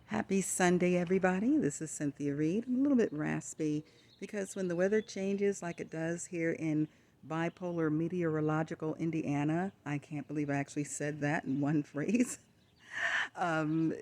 Happy Sunday, everybody. This is Cynthia Reed. I'm a little bit raspy because when the weather changes like it does here in bipolar meteorological Indiana, I can't believe I actually said that in one phrase. um,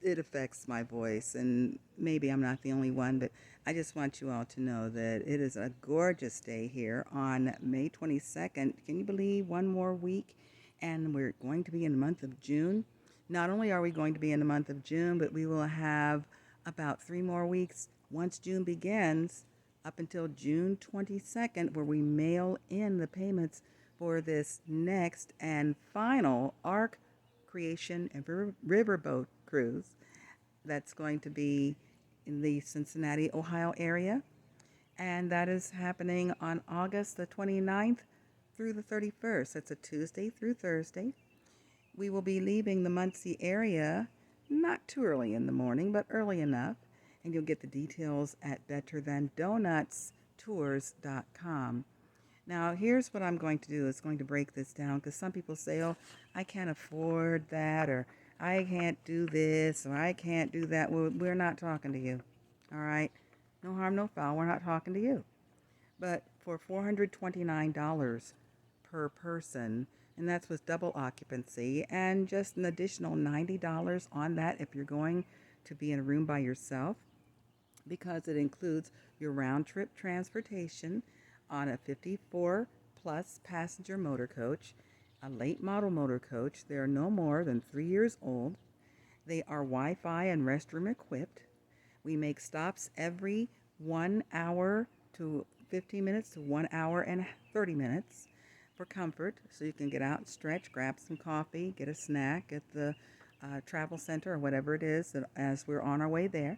it affects my voice, and maybe I'm not the only one, but I just want you all to know that it is a gorgeous day here on May 22nd. Can you believe one more week? And we're going to be in the month of June. Not only are we going to be in the month of June, but we will have about 3 more weeks once June begins up until June 22nd, where we mail in the payments for this next and final ARC Creation and Riverboat cruise that's going to be in the Cincinnati, Ohio area. And that is happening on August the 29th through the 31st. That's a Tuesday through Thursday. We will be leaving the Muncie area not too early in the morning, but early enough. And you'll get the details at betterthandonutstours.com. Now, here's what I'm going to do. Is going to break this down because some people say, oh, I can't afford that, or I can't do this, or I can't do that. Well, we're not talking to you. All right? No harm, no foul. We're not talking to you. But for $429 per person, and that's with double occupancy, and just an additional $90 on that if you're going to be in a room by yourself, because it includes your round trip transportation on a 54 plus passenger motor coach, a late model motor coach. They are no more than 3 years old. They are Wi-Fi and restroom equipped. We make stops every 1 hour to 15 minutes to 1 hour and 30 minutes for comfort, so you can get out and stretch, grab some coffee, get a snack at the travel center or whatever it is as we're on our way there.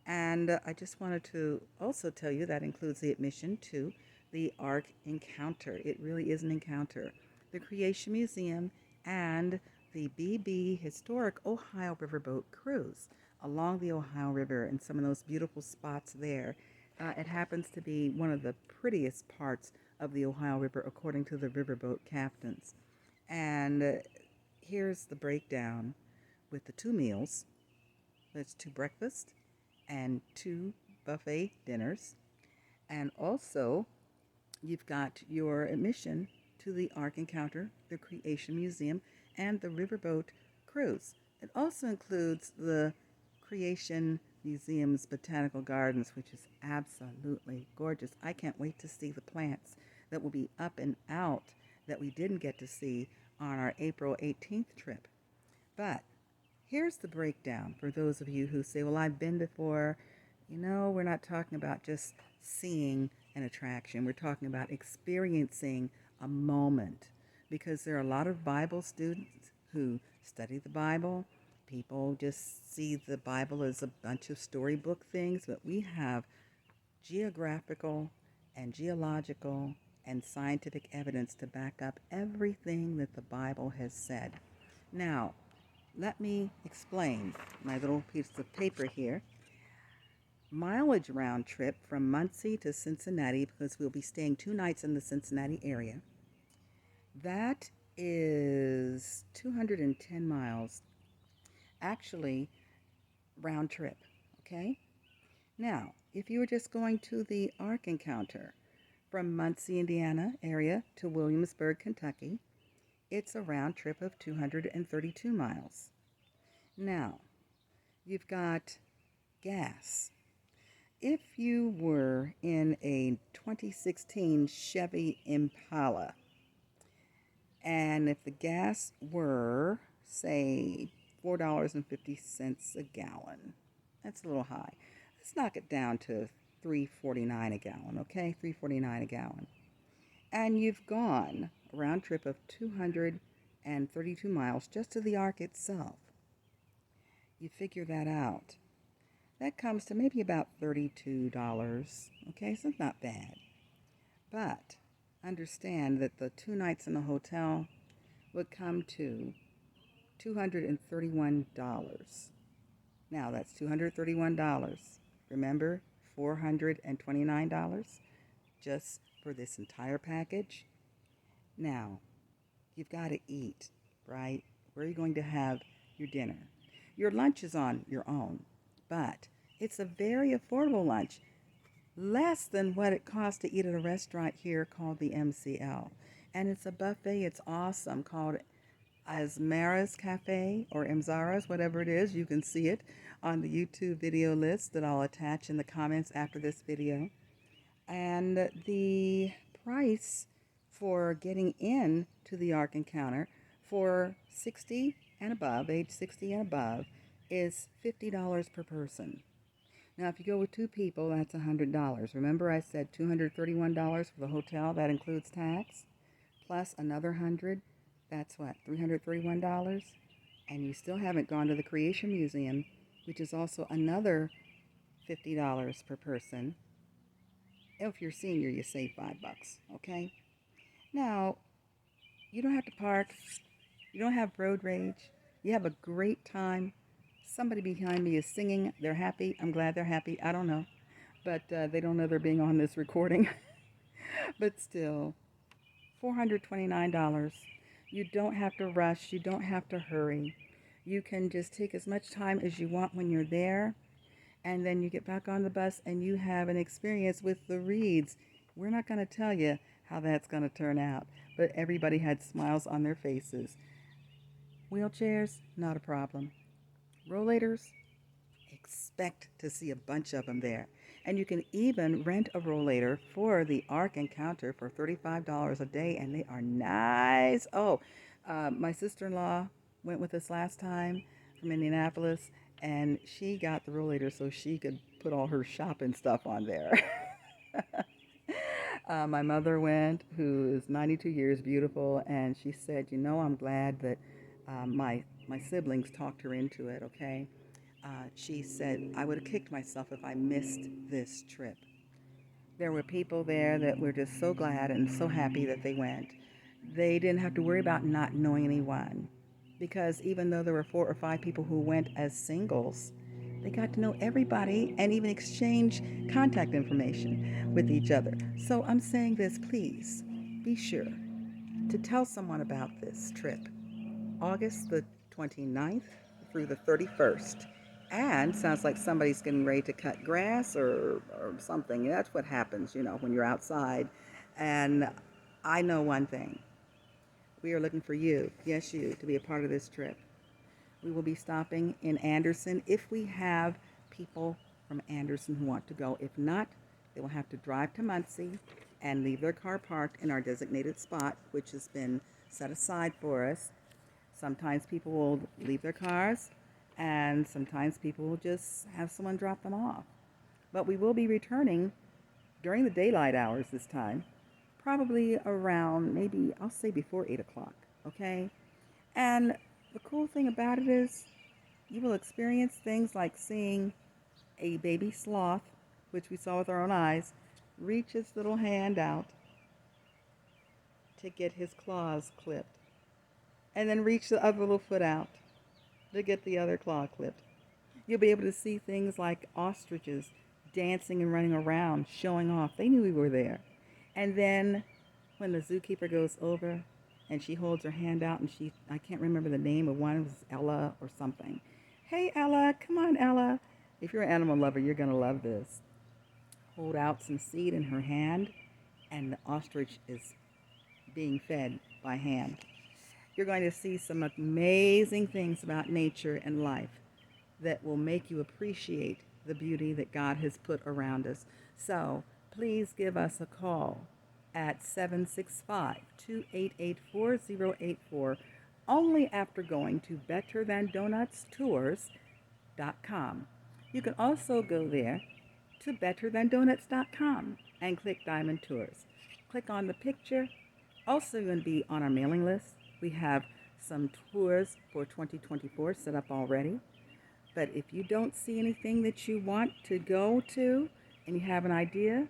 And I just wanted to also tell you that includes the admission to the ARC Encounter. It really is an encounter. The Creation Museum and the BB Historic Ohio Riverboat Cruise along the Ohio River and some of those beautiful spots there. It happens to be one of the prettiest parts of the Ohio River, according to the riverboat captains. And here's the breakdown with the 2 meals. That's 2 breakfasts and 2 buffet dinners. And also, you've got your admission to the Ark Encounter, the Creation Museum, and the Riverboat Cruise. It also includes the Creation Museum's Botanical Gardens, which is absolutely gorgeous. I can't wait to see the plants that will be up and out that we didn't get to see on our April 18th trip. But here's the breakdown for those of you who say, well, I've been before. We're not talking about just seeing an attraction. We're talking about experiencing a moment, because there are a lot of Bible students who study the Bible. People just see the Bible as a bunch of storybook things, but we have geographical and geological and scientific evidence to back up everything that the Bible has said. Now, let me explain my little piece of paper here. Mileage round trip from Muncie to Cincinnati, because we'll be staying 2 nights in the Cincinnati area. That is 210 miles, actually, round trip, okay? Now, if you were just going to the Ark Encounter from Muncie, Indiana area to Williamsburg, Kentucky, it's a round trip of 232 miles. Now, you've got gas. If you were in a 2016 Chevy Impala, and if the gas were, say, $4.50 a gallon, that's a little high. Let's knock it down to $3.49 a gallon, okay? $3.49 a gallon. And you've gone a round trip of 232 miles just to the Ark itself. You figure that out. That comes to maybe about $32, okay? So it's not bad. But understand that the 2 nights in the hotel would come to $231. Now, that's $231. Remember, $429 just for this entire package. Now, you've got to eat, right? Where are you going to have your dinner? Your lunch is on your own, but it's a very affordable lunch, less than what it costs to eat at a restaurant here called the MCL. And it's a buffet. It's awesome, called Asmara's Cafe or Imzara's, whatever it is. You can see it on the YouTube video list that I'll attach in the comments after this video. And the price for getting in to the Ark Encounter for 60 and above, age 60 and above, is $50 per person. Now, if you go with two people, that's $100. Remember I said $231 for the hotel. That includes tax, plus another 100. That's what, $331? And you still haven't gone to the Creation Museum, which is also another $50 per person. If you're senior, you save $5, okay? Now, you don't have to park. You don't have road rage. You have a great time. Somebody behind me is singing. They're happy. I'm glad they're happy. I don't know. But they don't know they're being on this recording. But still, $429. You don't have to rush. You don't have to hurry. You can just take as much time as you want when you're there. And then you get back on the bus and you have an experience with the Reeds. We're not going to tell you how that's going to turn out. But everybody had smiles on their faces. Wheelchairs, not a problem. Rollators, expect to see a bunch of them there. And you can even rent a rollator for the Ark Encounter for $35 a day, and they are nice. Oh, my sister-in-law went with us last time from Indianapolis, and she got the rollator so she could put all her shopping stuff on there. My mother went, who is 92 years, beautiful, and she said, you know, I'm glad that my siblings talked her into it, okay? She said, I would have kicked myself if I missed this trip. There were people there that were just so glad and so happy that they went. They didn't have to worry about not knowing anyone, because even though there were 4 or 5 people who went as singles, they got to know everybody and even exchange contact information with each other. So I'm saying this, please be sure to tell someone about this trip, August the 29th through the 31st. And sounds like somebody's getting ready to cut grass or something. That's what happens, you know, when you're outside. And I know one thing. We are looking for you, yes you, to be a part of this trip. We will be stopping in Anderson if we have people from Anderson who want to go. If not, they will have to drive to Muncie and leave their car parked in our designated spot, which has been set aside for us. Sometimes people will leave their cars, and sometimes people will just have someone drop them off. But we will be returning during the daylight hours this time, probably around, maybe, I'll say before 8 o'clock, okay? And the cool thing about it is you will experience things like seeing a baby sloth, which we saw with our own eyes, reach its little hand out to get his claws clipped, and then reach the other little foot out to get the other claw clipped. You'll be able to see things like ostriches dancing and running around, showing off. They knew we were there. And then when the zookeeper goes over and she holds her hand out and I can't remember the name of one, it was Ella or something. Hey Ella, come on Ella. If you're an animal lover, you're going to love this. Hold out some seed in her hand and the ostrich is being fed by hand. You're going to see some amazing things about nature and life that will make you appreciate the beauty that God has put around us. So please give us a call at 765-288-4084 only after going to betterthandonutstours.com. You can also go there to betterthandonuts.com and click Diamond Tours. Click on the picture. Also going to be on our mailing list. We have some tours for 2024 set up already. But if you don't see anything that you want to go to and you have an idea,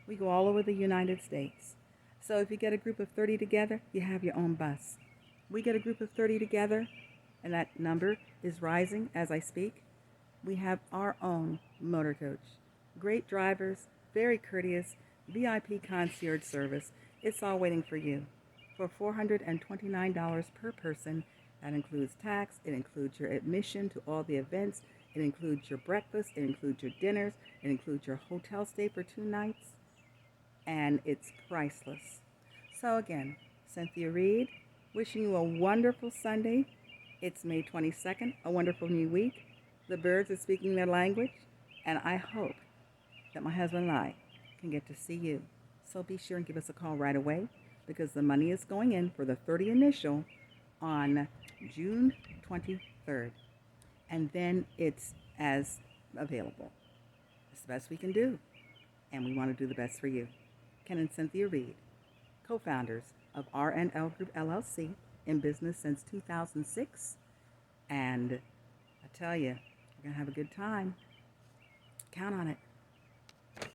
we go all over the United States. So if you get a group of 30 together, you have your own bus. We get a group of 30 together, and that number is rising as I speak. We have our own motor coach. Great drivers, very courteous, VIP concierge service. It's all waiting for you. For $429 per person, That includes tax. It includes your admission to all the events. It includes your breakfast. It includes your dinners. It includes your hotel stay for 2 nights. And it's priceless. So again, Cynthia Reed, wishing you a wonderful Sunday. It's May 22nd, a wonderful new week. The birds are speaking their language, and I hope that my husband and I can get to see you. So be sure and give us a call right away because the money is going in for the 30 initial on June 23rd. And then it's as available. It's the best we can do, and we want to do the best for you. Ken and Cynthia Reed, co-founders of R&L Group LLC, in business since 2006. And I tell you, you're going to have a good time. Count on it.